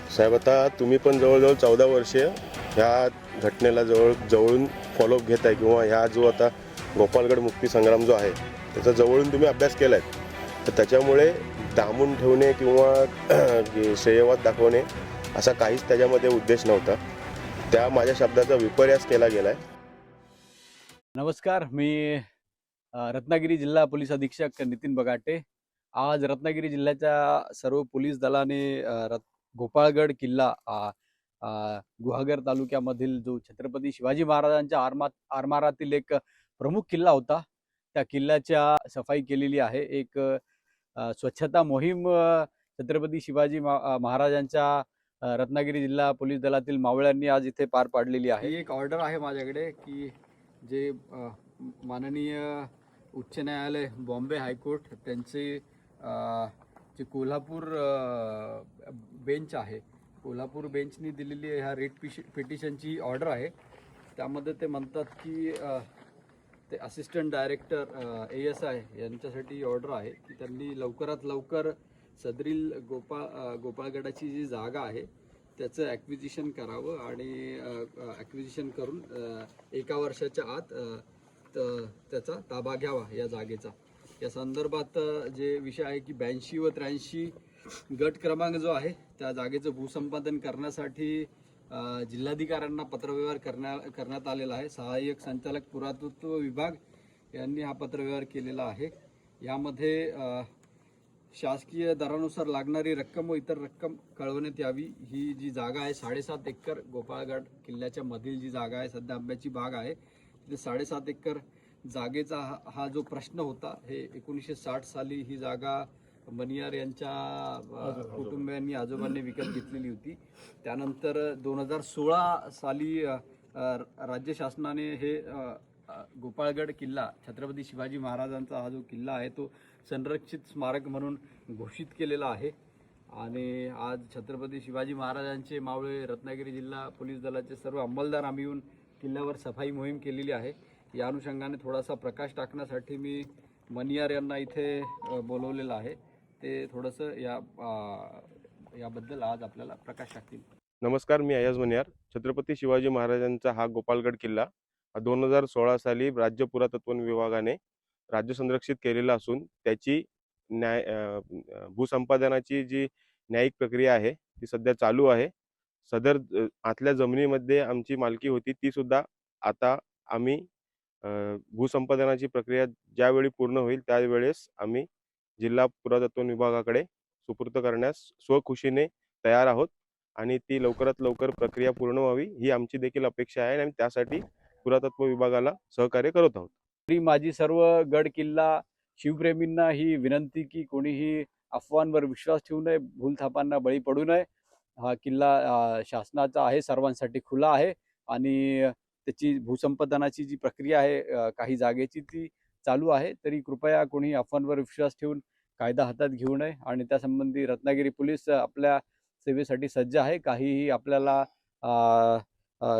साहेब, आता तुम्ही पण जवळजवळ 14 वर्षे ह्या घटनेला जवळून फॉलोअप घेत आहे किंवा ह्या जो आता गोपालगड मुक्ती संग्राम जो आहे त्याचा जवळून तुम्ही अभ्यास केला आहे. तर त्याच्यामुळे दामून ठेवणे किंवा श्रेयवाद दाखवणे असा काहीच त्याच्यामध्ये उद्देश नव्हता. त्या माझ्या शब्दाचा विपर्यास केला गेला आहे. नमस्कार, मी रत्नागिरी जिल्हा पोलीस अधीक्षक नितीन बगाटे. आज रत्नागिरी जिल्ह्याच्या सर्व पोलीस दलाने गोपाळगड किल्ला गुहागर तालुक्यामधील जो छत्रपती शिवाजी महाराजांच्या आरमारातील एक प्रमुख किल्ला होता, त्या किल्ल्याच्या सफाई केलेली आहे. एक स्वच्छता मोहीम छत्रपती शिवाजी महाराजांच्या रत्नागिरी जिल्हा पोलीस दलातील मावळ्यांनी आज इथे पार पाडलेली आहे. ही एक ऑर्डर आहे माझ्याकडे की जे माननीय उच्च न्यायालय बॉम्बे हायकोर्ट त्यांचे जे कोल्हापूर बेंच आहे, कोल्हापूर बेंचनी दिलेली ह्या रेट पिटिशनची ऑर्डर आहे. त्यामध्ये ते म्हणतात की ते असिस्टंट डायरेक्टर ASI यांच्यासाठी ऑर्डर आहे की त्यांनी लवकरात लवकर सदरील गोपाळगडाची जी जागा आहे त्याचं ॲक्विजिशन करावं आणि ॲक्विजिशन करून 1 वर्षाच्या आत त्याचा ताबा घ्यावा या जागेचा. या संदर्भात जे विषय आहे की 82 व 83 गट क्रमांक जो आहे त्या जागेचं भूसंपादन करण्यासाठी जिल्हाधिकाऱ्यांना पत्रव्यवहार करण्यात आलेला आहे. सहाय्यक संचालक पुरातत्व विभाग यांनी हा पत्रव्यवहार केलेला आहे. यामध्ये शासकीय दरानुसार लागणारी रक्कम व इतर रक्कम कळवण्यात यावी. ही जी जागा आहे 7.5 एकर गोपाळगड किल्ल्याच्या मधील जी जागा आहे, सध्या आंब्याची बाग आहे, तिथे 7.5 एकर जागेचा हा जो प्रश्न होता, हे 1960 साली ही जागा मनियार यांच्या कुटुंबियांनी आजोबांनी विकत घेतलेली होती. त्यानंतर 2016 साली राज्य शासनाने हे गोपाळगड किल्ला छत्रपती शिवाजी महाराजांचा हा जो किल्ला आहे तो संरक्षित स्मारक म्हणून घोषित केलेला आहे. आणि आज छत्रपती शिवाजी महाराजांचे मावळे रत्नागिरी जिल्हा पोलीस दलाचे सर्व अंमलदार आम्ही येऊन किल्ल्यावर सफाई मोहीम केलेली आहे. या अनुषंगाने थोडासा प्रकाश टाकण्यासाठी मी मनियार यांना इथे बोलवलेलं आहे. ते थोडंसं याबद्दल आज आपल्याला प्रकाश टाकतील. नमस्कार, मी अय्याज मनियार. छत्रपती शिवाजी महाराजांचा हा गोपालगड किल्ला 2016 साली राज्य पुरातत्व विभागाने राज्य संरक्षित केलेला असून त्याची भूसंपादनाची जी न्यायिक प्रक्रिया आहे ती सध्या चालू आहे. सदर आतल्या जमिनीमध्ये आमची मालकी होती ती सुद्धा आता आम्ही भूसंपादनाची प्रक्रिया ज्यावेळी पूर्ण होईल त्यावेळेस आम्ही जिल्हा पुरातत्व विभागाकडे सुपूर्द करण्यास स्वखुशीने तयार आहोत आणि ती लवकरात लवकर प्रक्रिया पूर्ण व्हावी ही आमची देखील अपेक्षा आहे आणि त्यासाठी पुरातत्व विभागाला सहकार्य करत आहोत. माझी सर्व गड किल्ला शिवप्रेमींना ही विनंती की कोणीही अफवांवर विश्वास ठेवू नये, भूलथापांना बळी पडू नये. हा किल्ला शासनाचा आहे, सर्वांसाठी खुला आहे आणि त्याची भूसंपादनाची जी प्रक्रिया आहे काही जागेची ती चालू आहे. तरी कृपया कोणी अफवांवर विश्वास ठेवून कायदा हातात घेऊ नये आणि त्यासंबंधी रत्नागिरी पोलीस आपल्या सेवेसाठी सज्ज आहे. काहीही आपल्याला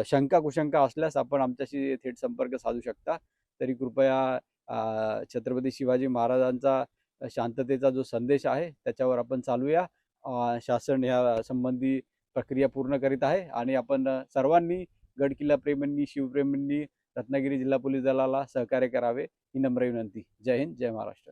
शंका कुशंका असल्यास आपण आमच्याशी थेट संपर्क साधू शकता. तरी कृपया छत्रपती शिवाजी महाराजांचा शांततेचा जो संदेश आहे त्याच्यावर आपण चालूया. शासन या संबंधी प्रक्रिया पूर्ण करीत आहे आणि आपण सर्वांनी गडकिल्ला प्रेमींनी, शिवप्रेमींनी रत्नागिरी जिल्हा पोलीस दलाला सहकार्य करावे ही नम्र विनंती. जय हिंद, जय महाराष्ट्र.